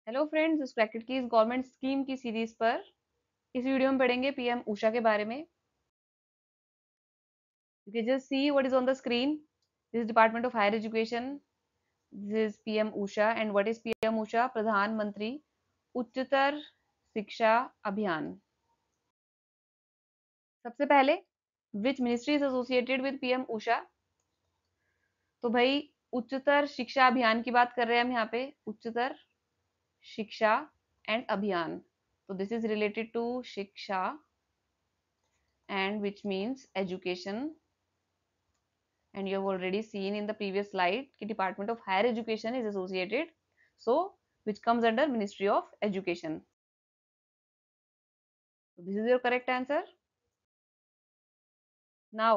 Hello friends, इस bracket की इस गवर्नमेंट स्कीम की सीरीज पर इस वीडियो में पढ़ेंगे पीएम उषा के बारे में। You can just see what is on the screen. This department of higher education, this is PM Usha and what is PM USHA? प्रधानमंत्री उच्चतर शिक्षा अभियान। सबसे पहले, which ministry is associated with PM USHA? तो भाई, उच्चतर शिक्षा अभियान की बात कर रहे हैं हम यहाँ पे। उच्चतर शिक्षा एंड अभियान, तो दिस इज रिलेटेड टू शिक्षा and which means education, and you have already seen in the previous slide the Department of Higher Education is associated, so which comes under Ministry of Education. So this is your correct answer. Now,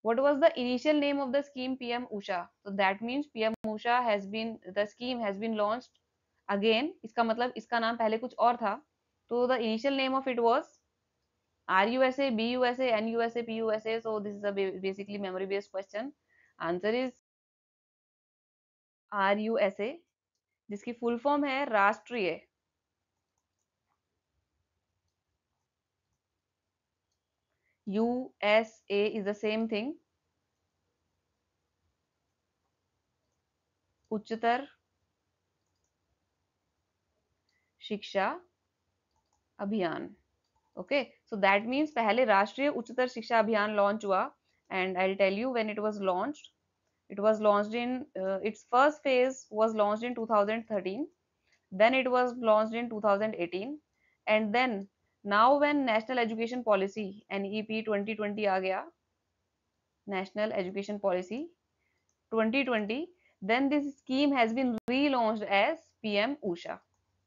what was the initial name of the scheme PM Usha? So that means PM Usha has been, the scheme has been launched again. इसका मतलब इसका नाम पहले कुछ और था, तो the initial name of it was RUSA, BUSA, NUSA, PUSA. So this is a basically memory based question. Answer is RUSA, जिसकी फुल फॉर्म है राष्ट्रीय USA is the same thing, उच्चतर शिक्षा अभियान। ओके, सो दैट मीन्स पहले राष्ट्रीय उच्चतर शिक्षा अभियान लॉन्च हुआ, and I will tell you when it was launched. It was launched in its first phase was launched in 2013, then it was launched in 2018, and then now when national education policy NEP 2020 आ गया, national education policy 2020, then this scheme has been relaunched as PM Usha.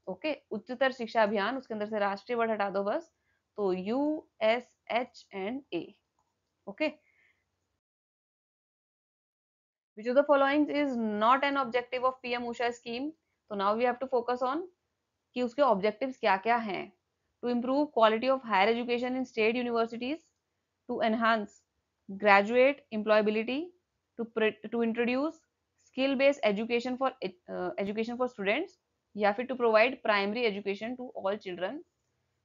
Okay, उच्चतर शिक्षा अभियान, उसके अंदर से राष्ट्रीय word हटा दो बस, तो USH&A. Okay, which of the following is not an objective of PM Usha scheme? तो now we have to focus on कि उसके ऑब्जेक्टिव्स क्या क्या हैं. To improve quality of higher education in state universities, to enhance graduate employability, to introduce skill based education for students, या फिर to provide primary education to all children.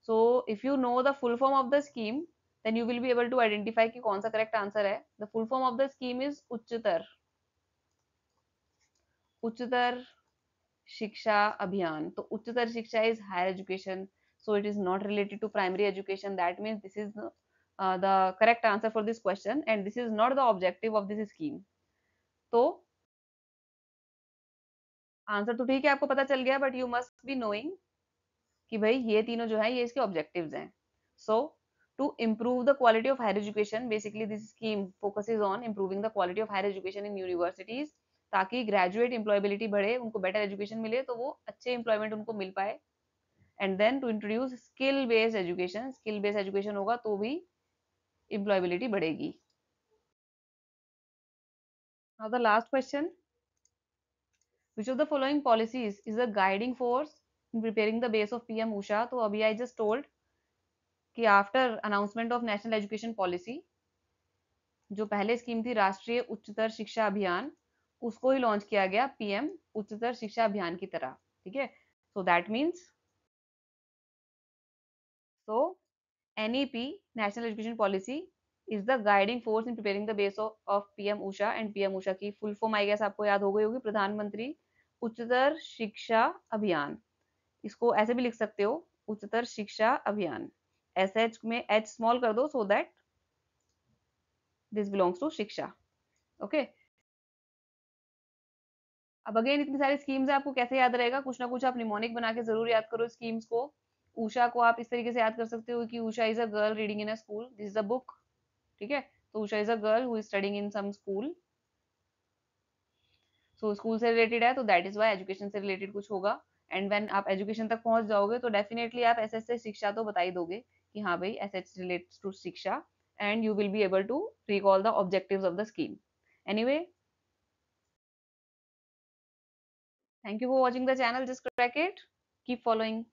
So if you know the full form of the scheme, then you will be able to identify कि कौन सा correct answer है. The full form of the scheme is उच्चतर शिक्षा अभियान. तो उच्चतर शिक्षा is higher education, so it is not related to primary education. That means this is the correct answer for this question, and this is not the objective of this scheme. तो answer तो ठीक है, आपको पता चल गया, but you must be knowing कि भाई ये तीनों जो है ये इसके ऑब्जेक्टिव्स हैं. सो to improve the quality of higher education, basically this scheme focuses on improving the quality of higher education in universities, ताकि ग्रेजुएट एम्प्लॉयबिलिटी बढ़े, उनको बेटर एजुकेशन मिले, तो वो अच्छे एम्प्लॉयमेंट उनको मिल पाए. And then to introduce skill based education, skill based education होगा तो भी एम्प्लॉयबिलिटी बढ़ेगी. Now the last question, which of the following policies is a guiding force in preparing the base of PM Usha? तो अभी I just told कि after announcement of national education policy, जो पहले scheme थी राष्ट्रीय उच्चतर शिक्षा अभियान, उसको ही लॉन्च किया गया पीएम उच्चतर शिक्षा अभियान की तरह. ठीक है, so that means, so NEP, national education policy, is the guiding force in preparing the base of PM Usha. And PM USHA की फुल फॉर्म आई गेस आपको याद हो गई होगी, प्रधानमंत्री उच्चतर शिक्षा अभियान. इसको ऐसे भी लिख सकते हो, उच्चतर शिक्षा अभियान. SH में H स्मॉल कर दो, so that this belongs to Shiksha. Okay, अब अगेन इतनी सारी स्कीम्स है, आपको कैसे याद रहेगा? कुछ ना कुछ आप निमोनिक बना के जरूर याद करो स्कीम्स को. उषा को आप इस तरीके से याद कर सकते हो कि Usha is a girl reading in a school, this is a book. ठीक है, तो Usha is a girl who is studying in some school, so school से रिलेटेड है, तो दैट इज वाई एजुकेशन से रिलेटेड कुछ होगा. एंड व्हेन आप एजुकेशन तक पहुंच जाओगे तो डेफिनेटली आप एसएच से शिक्षा तो बता ही दोगे कि हाँ भाई SH relates to Shiksha, and you will be able to recall the objectives of the scheme. Anyway, thank you for watching the channel. Just crack it. Keep following.